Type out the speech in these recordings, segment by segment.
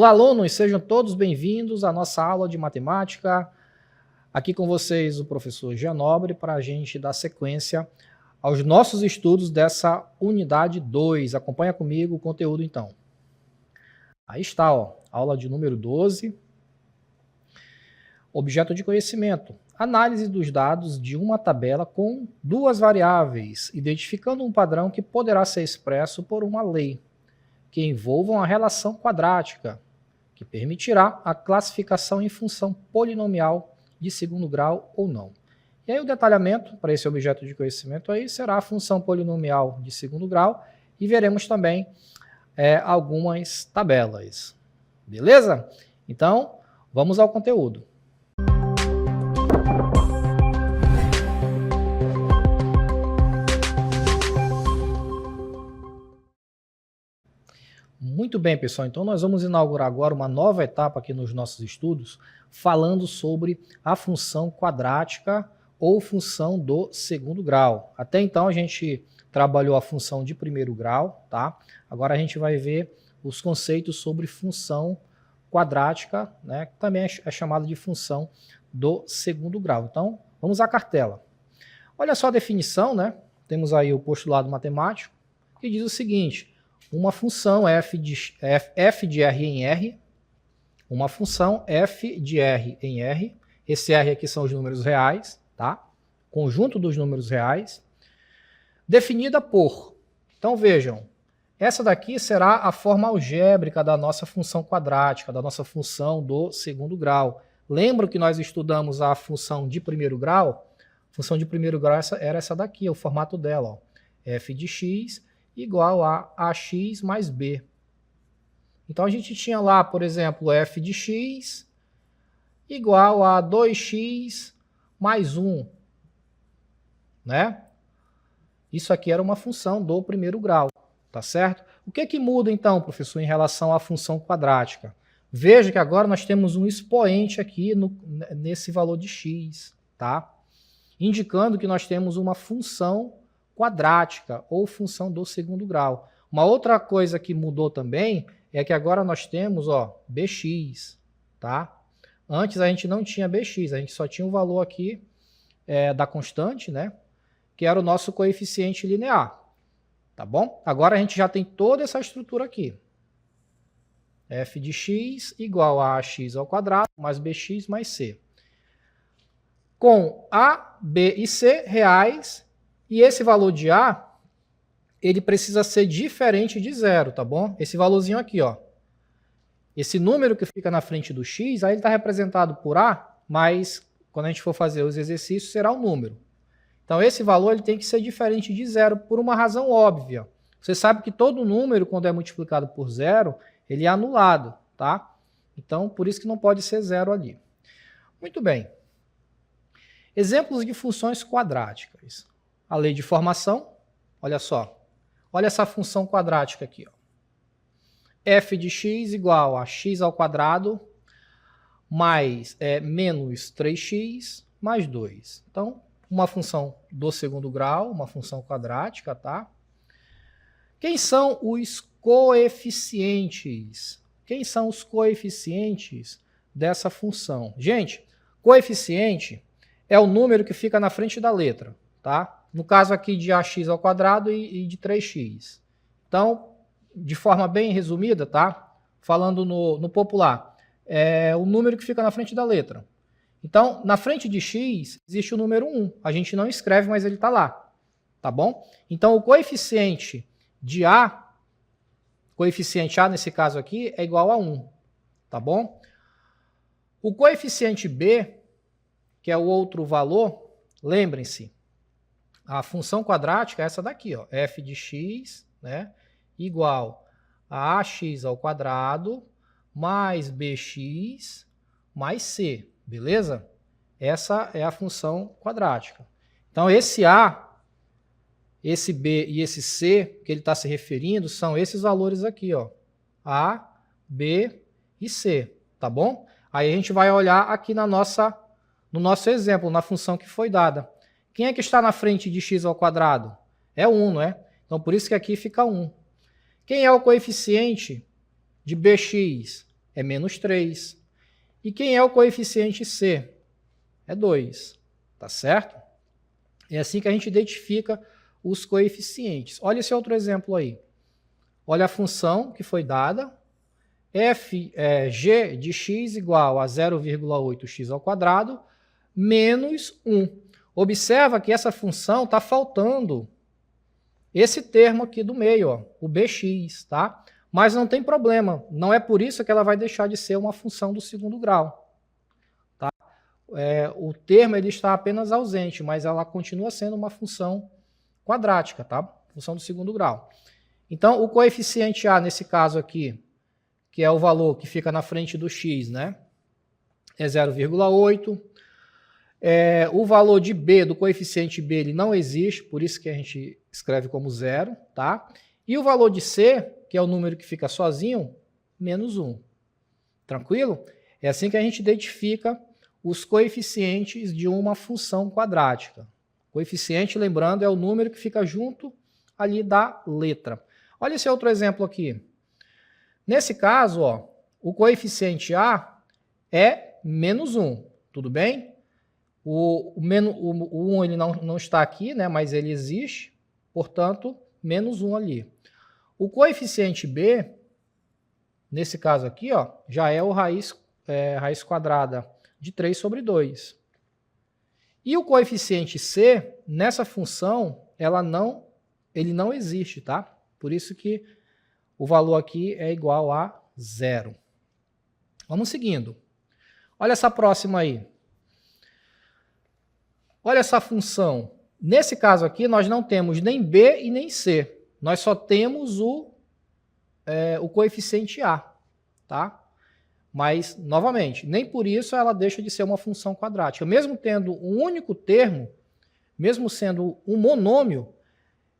Olá, alunos, sejam todos bem-vindos à nossa aula de matemática. Aqui com vocês o professor Jean Nobre para a gente dar sequência aos nossos estudos dessa unidade 2. Acompanha comigo o conteúdo então. Aí está, ó, aula de número 12. Objeto de conhecimento. Análise dos dados de uma tabela com duas variáveis, identificando um padrão que poderá ser expresso por uma lei, que envolvam a relação quadrática, que permitirá a classificação em função polinomial de segundo grau ou não. E aí o detalhamento para esse objeto de conhecimento aí será a função polinomial de segundo grau e veremos também algumas tabelas. Beleza? Então, vamos ao conteúdo. Muito bem, pessoal. Então, nós vamos inaugurar agora uma nova etapa aqui nos nossos estudos, falando sobre a função quadrática ou função do segundo grau. Até então, a gente trabalhou a função de primeiro grau, tá? Agora a gente vai ver os conceitos sobre função quadrática, né? Que também é chamada de função do segundo grau. Então, vamos à cartela. Olha só a definição, né? Temos aí o postulado matemático, que diz o seguinte: uma função f de R em R, uma função f de R em R, esse R aqui são os números reais, tá? Conjunto dos números reais, definida por, então vejam, essa daqui será a forma algébrica da nossa função quadrática, da nossa função do segundo grau. Lembram que nós estudamos a função de primeiro grau? A função de primeiro grau era essa daqui, o formato dela, ó, f de x igual a ax mais b. Então a gente tinha lá, por exemplo, f de x igual a 2x mais 1, né? Isso aqui era uma função do primeiro grau, tá certo? O que muda então, professor, em relação à função quadrática? Veja que agora nós temos um expoente aqui nesse valor de x, tá? Indicando que nós temos uma função quadrática ou função do segundo grau. Uma outra coisa que mudou também é que agora nós temos, ó, bx, tá? Antes a gente não tinha bx, a gente só tinha o valor aqui da constante, né? Que era o nosso coeficiente linear, tá bom? Agora a gente já tem toda essa estrutura aqui. F de x igual a ax ao quadrado mais bx mais c. Com a, b e c reais. E esse valor de A, ele precisa ser diferente de zero, tá bom? Esse valorzinho aqui, ó. Esse número que fica na frente do x, aí ele está representado por A, mas quando a gente for fazer os exercícios, será o número. Então, esse valor ele tem que ser diferente de zero por uma razão óbvia. Você sabe que todo número, quando é multiplicado por zero, ele é anulado, tá? Então, por isso que não pode ser zero ali. Muito bem. Exemplos de funções quadráticas. A lei de formação, olha só, olha essa função quadrática aqui, ó. F de x igual a x ao quadrado mais menos 3x mais 2. Então, uma função do segundo grau, uma função quadrática, tá? Quem são os coeficientes? Quem são os coeficientes dessa função? Gente, coeficiente é o número que fica na frente da letra, tá? No caso aqui de ax ao quadrado e de 3x. Então, de forma bem resumida, tá? Falando no popular, é o número que fica na frente da letra. Então, na frente de x, existe o número 1. A gente não escreve, mas ele está lá. Tá bom? Então, o coeficiente de A, coeficiente A nesse caso aqui, é igual a 1. Tá bom? O coeficiente B, que é o outro valor, lembrem-se, a função quadrática é essa daqui, ó, f de x, né, igual a ax ao quadrado mais bx mais c, beleza? Essa é a função quadrática. Então, esse a, esse b e esse c, que ele está se referindo, são esses valores aqui, ó, a, b e c, tá bom? Aí a gente vai olhar aqui no nosso exemplo, na função que foi dada. Quem é que está na frente de x ao quadrado? É 1, não é? Então, por isso que aqui fica 1. Quem é o coeficiente de bx? É menos 3. E quem é o coeficiente C? É 2. Tá certo? É assim que a gente identifica os coeficientes. Olha esse outro exemplo aí. Olha a função que foi dada. G de x igual a 0,8x ao quadrado menos 1. Observa que essa função está faltando esse termo aqui do meio, ó, o bx, tá? Mas não tem problema, não é por isso que ela vai deixar de ser uma função do segundo grau. Tá? O termo ele está apenas ausente, mas ela continua sendo uma função quadrática, tá? Função do segundo grau. Então, o coeficiente A, nesse caso aqui, que é o valor que fica na frente do x, né? É 0,8. O valor de B, do coeficiente B, ele não existe, por isso que a gente escreve como 0, tá? E o valor de C, que é o número que fica sozinho, menos 1. Tranquilo? É assim que a gente identifica os coeficientes de uma função quadrática. Coeficiente, lembrando, é o número que fica junto ali da letra. Olha esse outro exemplo aqui. Nesse caso, ó, o coeficiente A é menos 1, tudo bem? O 1 ele não está aqui, né, mas ele existe, portanto, menos 1 ali. O coeficiente B, nesse caso aqui, ó, já é o raiz quadrada de 3 sobre 2. E o coeficiente C, nessa função, ele não existe, tá? Por isso que o valor aqui é igual a 0. Vamos seguindo. Olha essa próxima aí. Olha essa função. Nesse caso aqui, nós não temos nem B e nem C. Nós só temos o coeficiente A. Tá? Mas, novamente, nem por isso ela deixa de ser uma função quadrática. Mesmo tendo um único termo, mesmo sendo um monômio,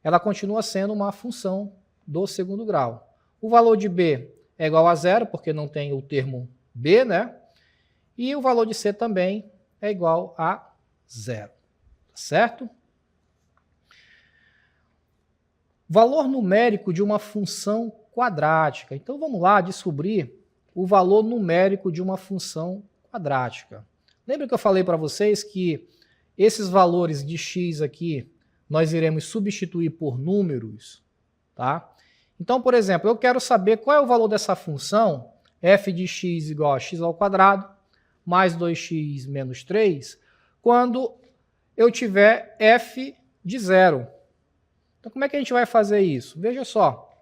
ela continua sendo uma função do segundo grau. O valor de B é igual a 0, porque não tem o termo B, né? E o valor de C também é igual a 0. Tá certo? Valor numérico de uma função quadrática. Então, vamos lá descobrir o valor numérico de uma função quadrática. Lembra que eu falei para vocês que esses valores de x aqui nós iremos substituir por números, tá? Então, por exemplo, eu quero saber qual é o valor dessa função f de x igual a x ao quadrado mais 2x menos 3 quando eu tiver f de 0. Então, como é que a gente vai fazer isso? Veja só,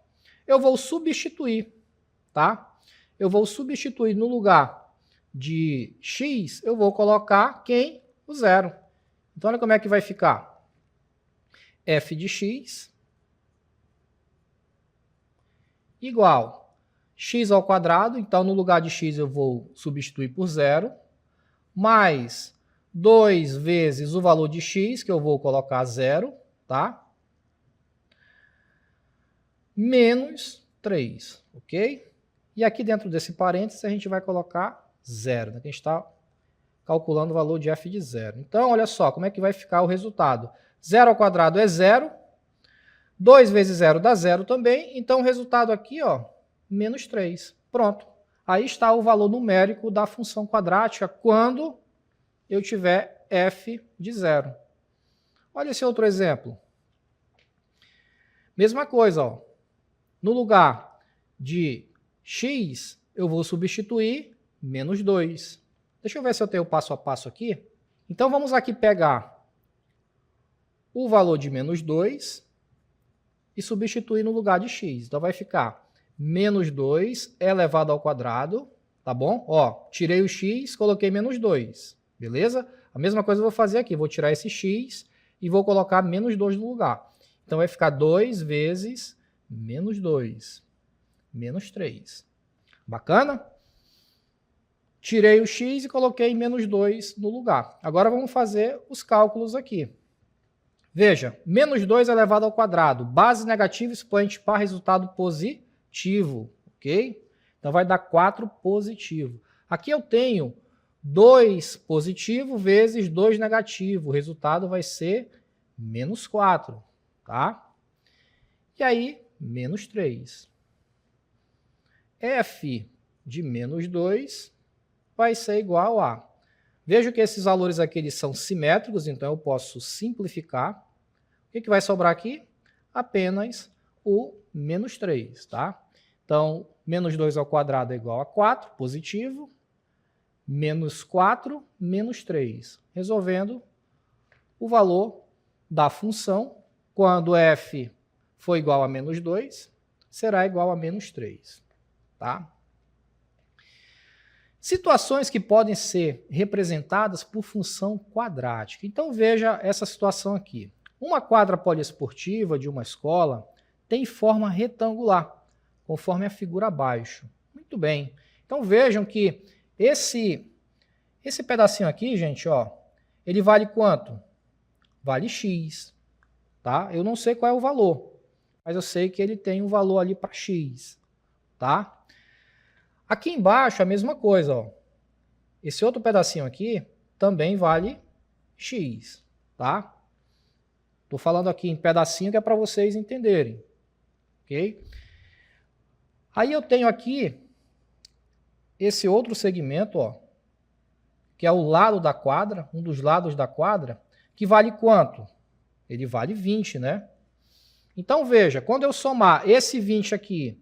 eu vou substituir, tá? Eu vou substituir no lugar de x, eu vou colocar quem? O 0. Então, olha como é que vai ficar. F de x igual x ao quadrado, então no lugar de x eu vou substituir por 0, mais 2 vezes o valor de x, que eu vou colocar 0, tá? Menos 3, ok? E aqui dentro desse parênteses a gente vai colocar 0, né? A gente está calculando o valor de f de 0. Então, olha só como é que vai ficar o resultado. 0 ao quadrado é 0, 2 vezes 0 dá 0 também, então o resultado aqui, ó, menos 3. Pronto. Aí está o valor numérico da função quadrática quando eu tiver f de 0. Olha esse outro exemplo. Mesma coisa, ó. No lugar de x, eu vou substituir menos 2. Deixa eu ver se eu tenho o passo a passo aqui. Então, vamos aqui pegar o valor de menos 2 e substituir no lugar de x. Então, vai ficar menos 2 elevado ao quadrado, tá bom? Ó, tirei o x, coloquei menos 2, beleza? A mesma coisa eu vou fazer aqui. Vou tirar esse x e vou colocar menos 2 no lugar. Então, vai ficar 2 vezes menos 2, menos 3. Bacana? Tirei o x e coloquei menos 2 no lugar. Agora vamos fazer os cálculos aqui. Veja, menos 2 elevado ao quadrado. Base negativa, expoente par, resultado positivo. Ok? Então vai dar 4 positivo. Aqui eu tenho 2 positivo vezes 2 negativo. O resultado vai ser menos 4. Tá? E aí, menos 3. F de menos 2 vai ser igual a... Vejo que esses valores aqui eles são simétricos, então eu posso simplificar. O que vai sobrar aqui? Apenas o menos 3, tá? Então, menos 2 ao quadrado é igual a 4, positivo. Menos 4, menos 3. Resolvendo o valor da função, quando f for igual a menos 2, será igual a menos 3, tá? Situações que podem ser representadas por função quadrática. Então veja essa situação aqui. Uma quadra poliesportiva de uma escola tem forma retangular, conforme a figura abaixo. Muito bem. Então vejam que esse pedacinho aqui, gente, ó, ele vale quanto? Vale x, tá? Eu não sei qual é o valor, mas eu sei que ele tem um valor ali para x, tá? Aqui embaixo a mesma coisa, ó. Esse outro pedacinho aqui também vale x, tá? Tô falando aqui em pedacinho que é para vocês entenderem, ok? Aí eu tenho aqui esse outro segmento, ó, que é o lado da quadra, um dos lados da quadra, que vale quanto? Ele vale 20, né? Então veja, quando eu somar esse 20 aqui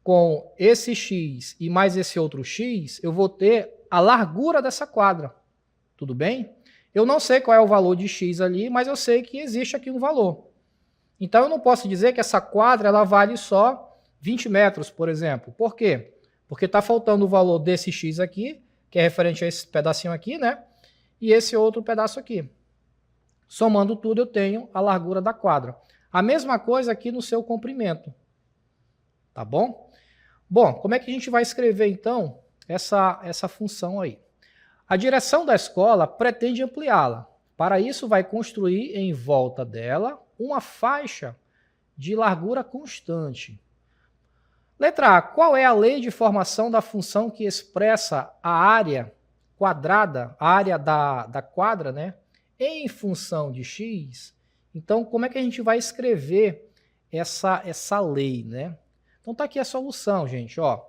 com esse x e mais esse outro x, eu vou ter a largura dessa quadra. Tudo bem? Eu não sei qual é o valor de x ali, mas eu sei que existe aqui um valor. Então eu não posso dizer que essa quadra ela vale só 20 metros, por exemplo. Por quê? Porque está faltando o valor desse x aqui, que é referente a esse pedacinho aqui, né? E esse outro pedaço aqui. Somando tudo, eu tenho a largura da quadra. A mesma coisa aqui no seu comprimento. Tá bom? Bom, como é que a gente vai escrever, então, essa função aí? A direção da escola pretende ampliá-la. Para isso, vai construir em volta dela uma faixa de largura constante. Letra A. Qual é a lei de formação da função que expressa a área quadrada, a área da quadra, né, em função de x? Então, como é que a gente vai escrever essa lei, né? Então tá aqui a solução, gente, ó.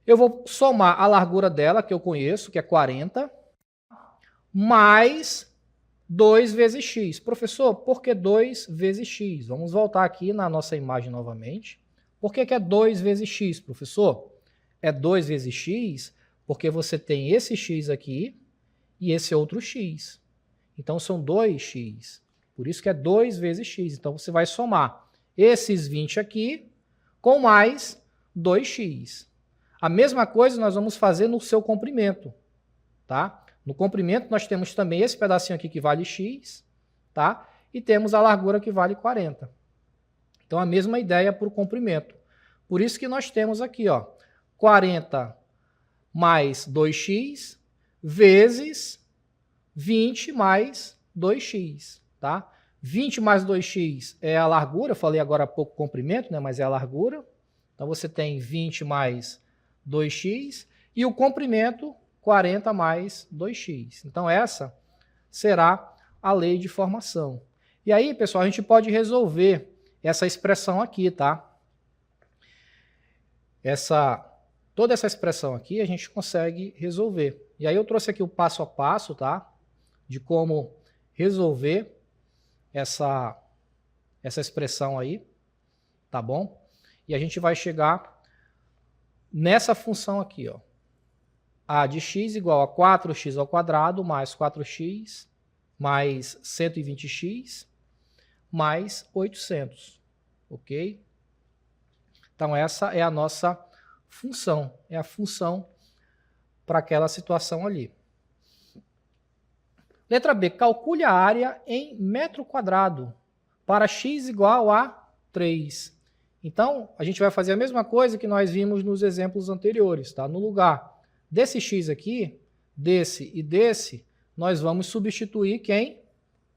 Eu vou somar a largura dela, que eu conheço, que é 40, mais 2 vezes x. Professor, por que 2 vezes x? Vamos voltar aqui na nossa imagem novamente. Por que é 2 vezes x, professor? É 2 vezes x porque você tem esse x aqui e esse outro x. Então são 2x. Por isso que é 2 vezes x. Então você vai somar esses 20 aqui com mais 2x. A mesma coisa nós vamos fazer no seu comprimento, tá? No comprimento nós temos também esse pedacinho aqui que vale x, tá? E temos a largura que vale 40. Então a mesma ideia para o comprimento. Por isso que nós temos aqui, ó, 40 mais 2x vezes 20 mais 2x, tá? 20 mais 2x é a largura, eu falei agora há pouco comprimento, né, mas é a largura. Então você tem 20 mais 2x e o comprimento 40 mais 2x. Então essa será a lei de formação. E aí, pessoal, a gente pode resolver essa expressão aqui, tá? Toda essa expressão aqui a gente consegue resolver. E aí eu trouxe aqui o passo a passo, tá? De como resolver essa expressão aí, tá bom? E a gente vai chegar nessa função aqui, ó. A de x igual a 4x ao quadrado mais 4x mais 120x mais 800, ok? Então essa é a nossa função, é a função para aquela situação ali. Letra B, calcule a área em metro quadrado para x igual a 3. Então, a gente vai fazer a mesma coisa que nós vimos nos exemplos anteriores, tá? No lugar desse x aqui, desse e desse, nós vamos substituir quem?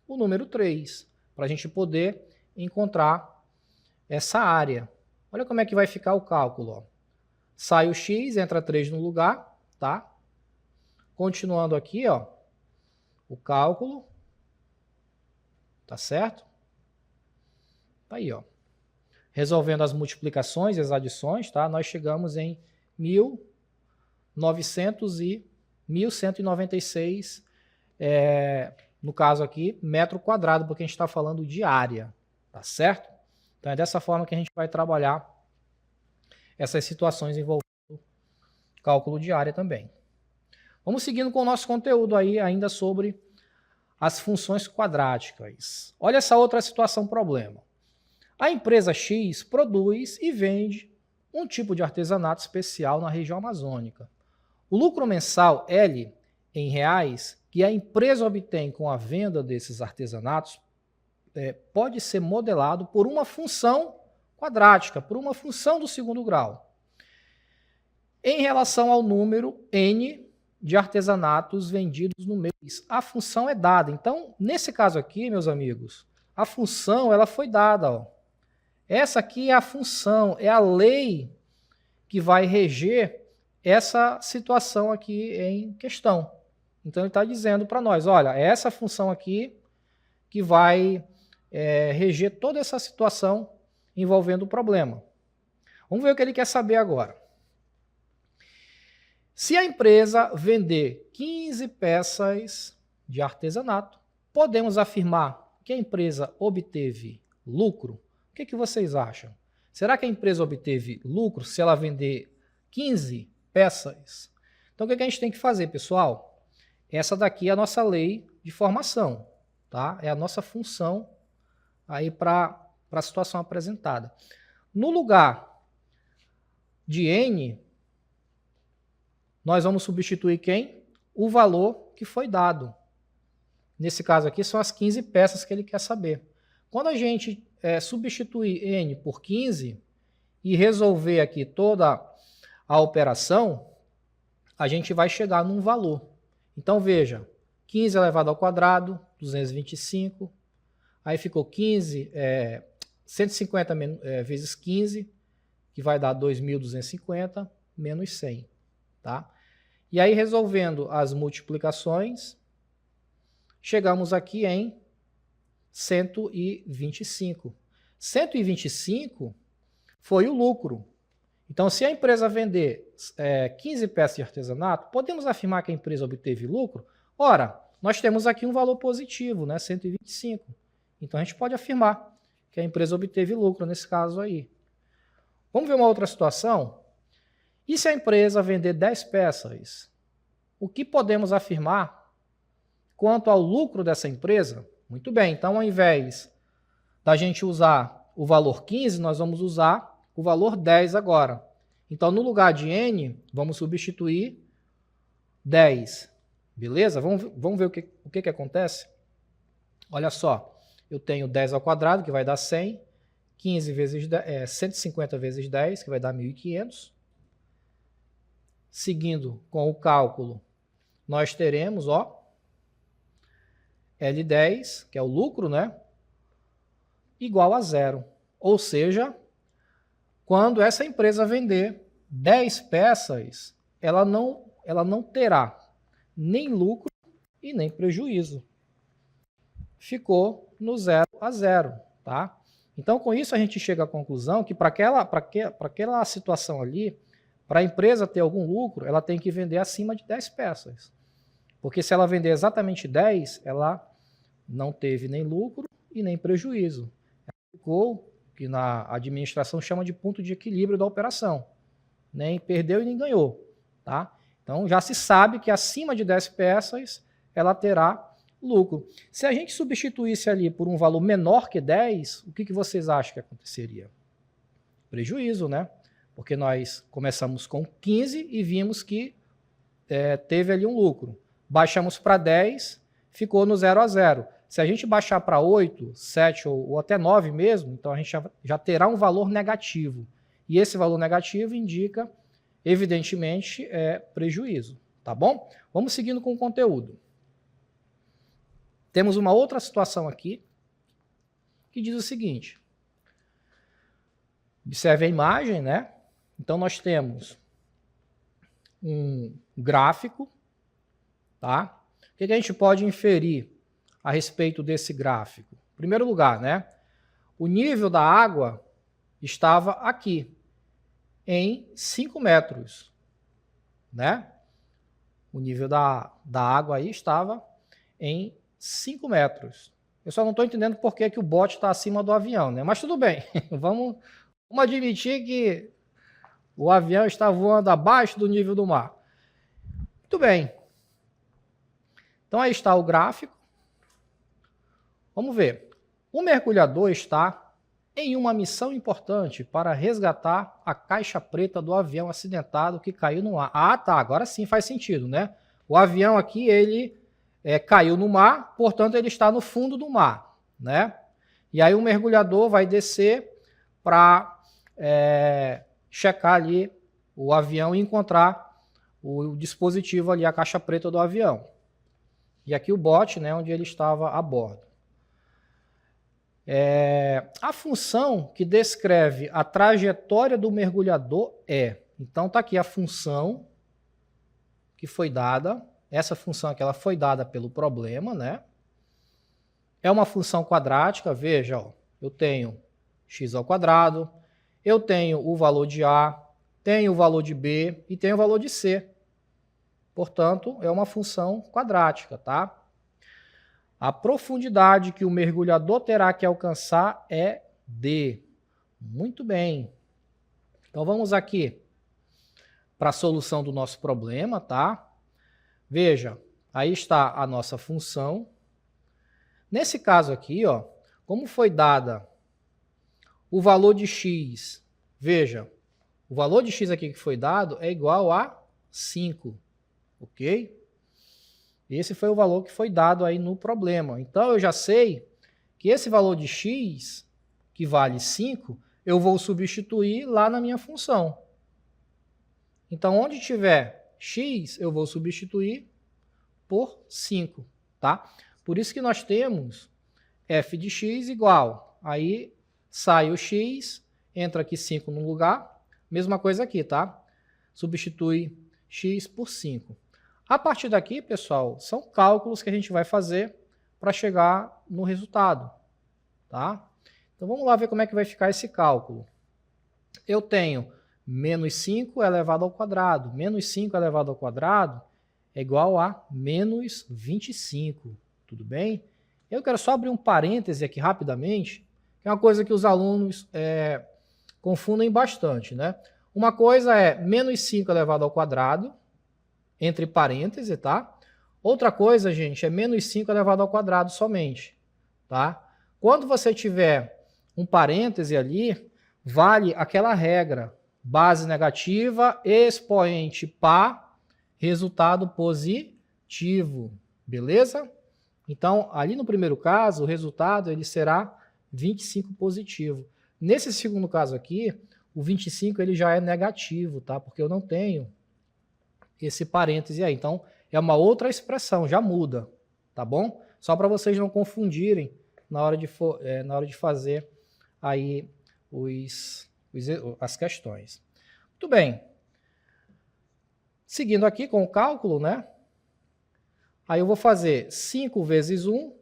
O número 3, para a gente poder encontrar essa área. Olha como é que vai ficar o cálculo, ó. Sai o x, entra 3 no lugar, tá? Continuando aqui, ó, o cálculo, tá certo? Tá aí, ó. Resolvendo as multiplicações e as adições, tá? Nós chegamos em 1.900 e 1.196, no caso aqui, metro quadrado, porque a gente está falando de área, tá certo? Então é dessa forma que a gente vai trabalhar essas situações envolvendo cálculo de área também. Vamos seguindo com o nosso conteúdo aí ainda sobre as funções quadráticas. Olha essa outra situação problema. A empresa X produz e vende um tipo de artesanato especial na região amazônica. O lucro mensal L em reais que a empresa obtém com a venda desses artesanatos pode ser modelado por uma função quadrática, por uma função do segundo grau, em relação ao número N de artesanatos vendidos no mês. A função é dada. Então, nesse caso aqui, meus amigos, a função ela foi dada. Ó. Essa aqui é a função, é a lei que vai reger essa situação aqui em questão. Então, ele está dizendo para nós, olha, é essa função aqui que vai reger toda essa situação envolvendo o problema. Vamos ver o que ele quer saber agora. Se a empresa vender 15 peças de artesanato, podemos afirmar que a empresa obteve lucro? O que vocês acham? Será que a empresa obteve lucro se ela vender 15 peças? Então, o que a gente tem que fazer, pessoal? Essa daqui é a nossa lei de formação, tá? É a nossa função aí para a situação apresentada. No lugar de N, nós vamos substituir quem? O valor que foi dado. Nesse caso aqui são as 15 peças que ele quer saber. Quando a gente substituir N por 15 e resolver aqui toda a operação, a gente vai chegar num valor. Então veja, 15 elevado ao quadrado, 225, aí ficou 150 vezes 15, que vai dar 2.250 menos 100. Tá? E aí, resolvendo as multiplicações, chegamos aqui em 125. 125 foi o lucro. Então, se a empresa vender 15 peças de artesanato, podemos afirmar que a empresa obteve lucro? Ora, nós temos aqui um valor positivo, né? 125. Então, a gente pode afirmar que a empresa obteve lucro nesse caso aí. Vamos ver uma outra situação? E se a empresa vender 10 peças? O que podemos afirmar quanto ao lucro dessa empresa? Muito bem, então ao invés da gente usar o valor 15, nós vamos usar o valor 10 agora. Então no lugar de N, vamos substituir 10. Beleza? Vamos ver o que acontece? Olha só, eu tenho 10 ao quadrado, que vai dar 100, 15 vezes 150 vezes 10, que vai dar 1.500. Seguindo com o cálculo, nós teremos, ó, L10, que é o lucro, né? Igual a zero. Ou seja, quando essa empresa vender 10 peças, ela não terá nem lucro e nem prejuízo. Ficou no 0 a 0, tá? Então, com isso, a gente chega à conclusão que para aquela situação ali, para a empresa ter algum lucro, ela tem que vender acima de 10 peças. Porque se ela vender exatamente 10, ela não teve nem lucro e nem prejuízo. Ela ficou, que na administração chama de ponto de equilíbrio da operação. Nem perdeu e nem ganhou. Tá? Então já se sabe que acima de 10 peças ela terá lucro. Se a gente substituísse ali por um valor menor que 10, o que vocês acham que aconteceria? Prejuízo, né? Porque nós começamos com 15 e vimos que teve ali um lucro. Baixamos para 10, ficou no 0 a 0. Se a gente baixar para 8, 7 ou até 9 mesmo, então a gente já terá um valor negativo. E esse valor negativo indica, evidentemente, prejuízo. Tá bom? Vamos seguindo com o conteúdo. Temos uma outra situação aqui que diz o seguinte. Observe a imagem, né? Então, nós temos um gráfico, tá? O que a gente pode inferir a respeito desse gráfico? Em primeiro lugar, né? O nível da água estava aqui. em 5 metros, né? O nível da água aí estava em 5 metros. Eu só não estou entendendo por que o bote está acima do avião, né? Mas tudo bem, vamos admitir que o avião está voando abaixo do nível do mar. Muito bem. Então aí está o gráfico. Vamos ver. O mergulhador está em uma missão importante para resgatar a caixa preta do avião acidentado que caiu no mar. Ah, tá. Agora sim faz sentido, né? O avião aqui, ele caiu no mar, portanto, ele está no fundo do mar, né? E aí o mergulhador vai descer para checar ali o avião e encontrar o dispositivo ali, a caixa preta do avião. E aqui o bote, né, onde ele estava a bordo. A função que descreve a trajetória do mergulhador então tá aqui a função que foi dada, essa função aqui ela foi dada pelo problema, né? É uma função quadrática, veja, ó, eu tenho x ao quadrado, eu tenho o valor de A, tenho o valor de B e tenho o valor de C. Portanto, é uma função quadrática, tá? A profundidade que o mergulhador terá que alcançar é D. Muito bem. Então vamos aqui para a solução do nosso problema, tá? Veja, aí está a nossa função. Nesse caso aqui, ó, como foi dada o valor de x, veja, o valor de x aqui que foi dado é igual a 5, ok? Esse foi o valor que foi dado aí no problema. Então, eu já sei que esse valor de x, que vale 5, eu vou substituir lá na minha função. Então, onde tiver x, eu vou substituir por 5, tá? Por isso que nós temos f de x igual, aí sai o x, entra aqui 5 no lugar, mesma coisa aqui, tá? Substitui x por 5. A partir daqui, pessoal, são cálculos que a gente vai fazer para chegar no resultado, tá? Então vamos lá ver como é que vai ficar esse cálculo. Eu tenho menos 5 elevado ao quadrado. Menos 5 elevado ao quadrado é igual a menos 25, tudo bem? Eu quero só abrir um parêntese aqui rapidamente, que é uma coisa que os alunos confundem bastante, né? Uma coisa é menos 5 elevado ao quadrado, entre parênteses, tá? Outra coisa, gente, é menos 5 elevado ao quadrado somente, tá? Quando você tiver um parêntese ali, vale aquela regra, base negativa, expoente par, resultado positivo, beleza? Então, ali no primeiro caso, o resultado ele será 25 positivo. Nesse segundo caso aqui, o 25 ele já é negativo, tá? Porque eu não tenho esse parêntese aí. Então, é uma outra expressão, já muda, tá bom? Só para vocês não confundirem na hora de fazer aí as questões. Muito bem. Seguindo aqui com o cálculo, né? Aí eu vou fazer 5 vezes 1,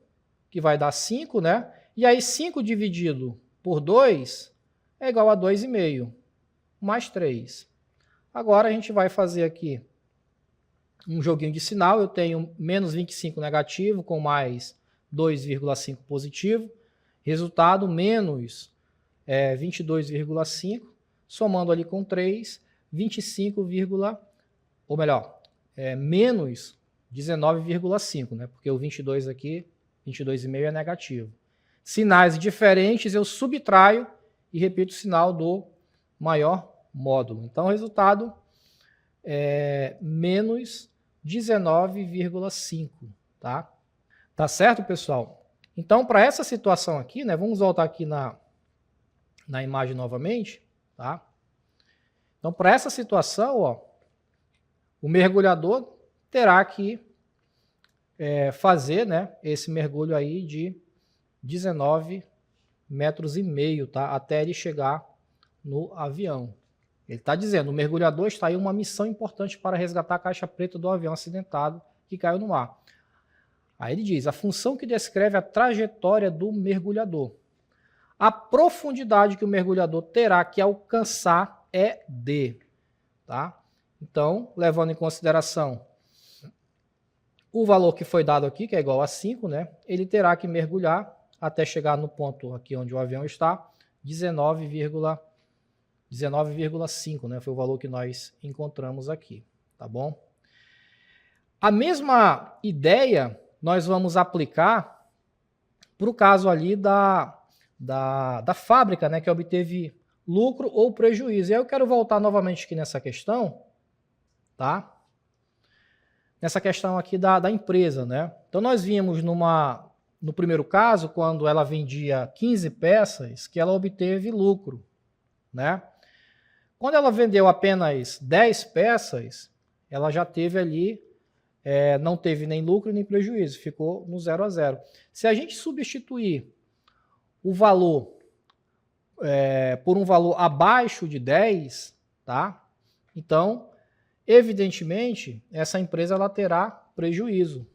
que vai dar 5, né? E aí 5 dividido por 2 é igual a 2,5, mais 3. Agora a gente vai fazer aqui um joguinho de sinal. Eu tenho menos 25 negativo com mais 2,5 positivo. Resultado menos 22,5, somando ali com 3, 25, ou melhor, menos 19,5, né? Porque o 22 aqui, 22,5 é negativo. Sinais diferentes eu subtraio e repito o sinal do maior módulo. Então, o resultado é menos 19,5, tá? Tá certo, pessoal? Então, para essa situação aqui, né, vamos voltar aqui na imagem novamente, tá? Então, para essa situação, ó, o mergulhador terá que fazer, né, esse mergulho aí de 19,5 metros, tá? Até ele chegar no avião. Ele está dizendo, o mergulhador está em uma missão importante para resgatar a caixa preta do avião acidentado que caiu no mar. Aí ele diz, a função que descreve a trajetória do mergulhador. A profundidade que o mergulhador terá que alcançar é D, tá? Então, levando em consideração o valor que foi dado aqui, que é igual a 5, né? Ele terá que mergulhar até chegar no ponto aqui onde o avião está, 19,5, né? Foi o valor que nós encontramos aqui, tá bom? A mesma ideia nós vamos aplicar para o caso ali da fábrica, né? Que obteve lucro ou prejuízo. E aí eu quero voltar novamente aqui nessa questão, tá? Nessa questão aqui da empresa, né? Então nós vimos no primeiro caso, quando ela vendia 15 peças, que ela obteve lucro, né? Quando ela vendeu apenas 10 peças, ela já teve ali, não teve nem lucro nem prejuízo, ficou no 0 a 0. Se a gente substituir o valor por um valor abaixo de 10, tá? Então, evidentemente, essa empresa ela terá prejuízo,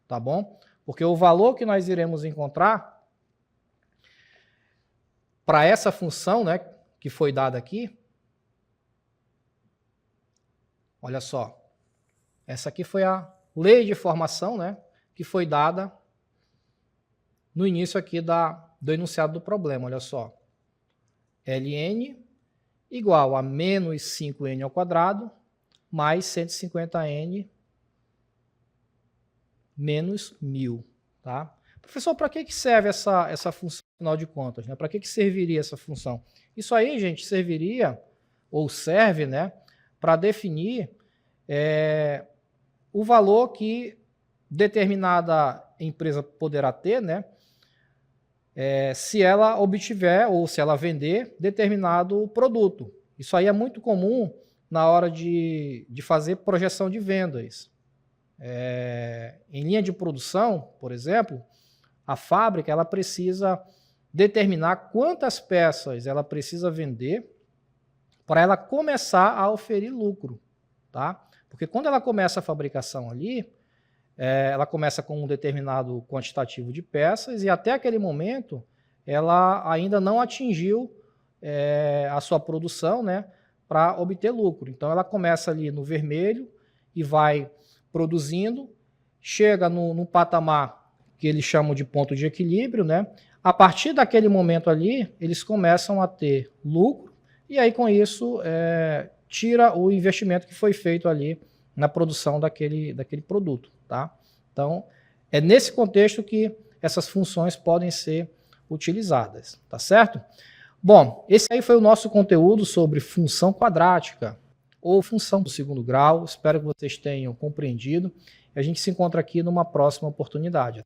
tá bom? Porque o valor que nós iremos encontrar para essa função, né, que foi dada aqui, olha só, essa aqui foi a lei de formação, né, que foi dada no início aqui do enunciado do problema, olha só. Ln igual a menos 5n ao quadrado mais 150n menos 1000, tá? Professor, para que serve essa função, afinal de contas, né? Para que serviria essa função? Isso aí, gente, serviria, ou serve, né, para definir o valor que determinada empresa poderá ter, né, se ela obtiver ou se ela vender determinado produto. Isso aí é muito comum na hora de fazer projeção de vendas. Em linha de produção, por exemplo, a fábrica ela precisa determinar quantas peças ela precisa vender para ela começar a oferir lucro, tá? Porque quando ela começa a fabricação ali, ela começa com um determinado quantitativo de peças e até aquele momento ela ainda não atingiu a sua produção, né, para obter lucro. Então ela começa ali no vermelho e vai produzindo, chega no patamar que eles chamam de ponto de equilíbrio, né? A partir daquele momento ali, eles começam a ter lucro e aí com isso tira o investimento que foi feito ali na produção daquele produto, tá? Então, é nesse contexto que essas funções podem ser utilizadas, tá certo? Bom, esse aí foi o nosso conteúdo sobre função quadrática ou função do segundo grau. Espero que vocês tenham compreendido. A gente se encontra aqui numa próxima oportunidade.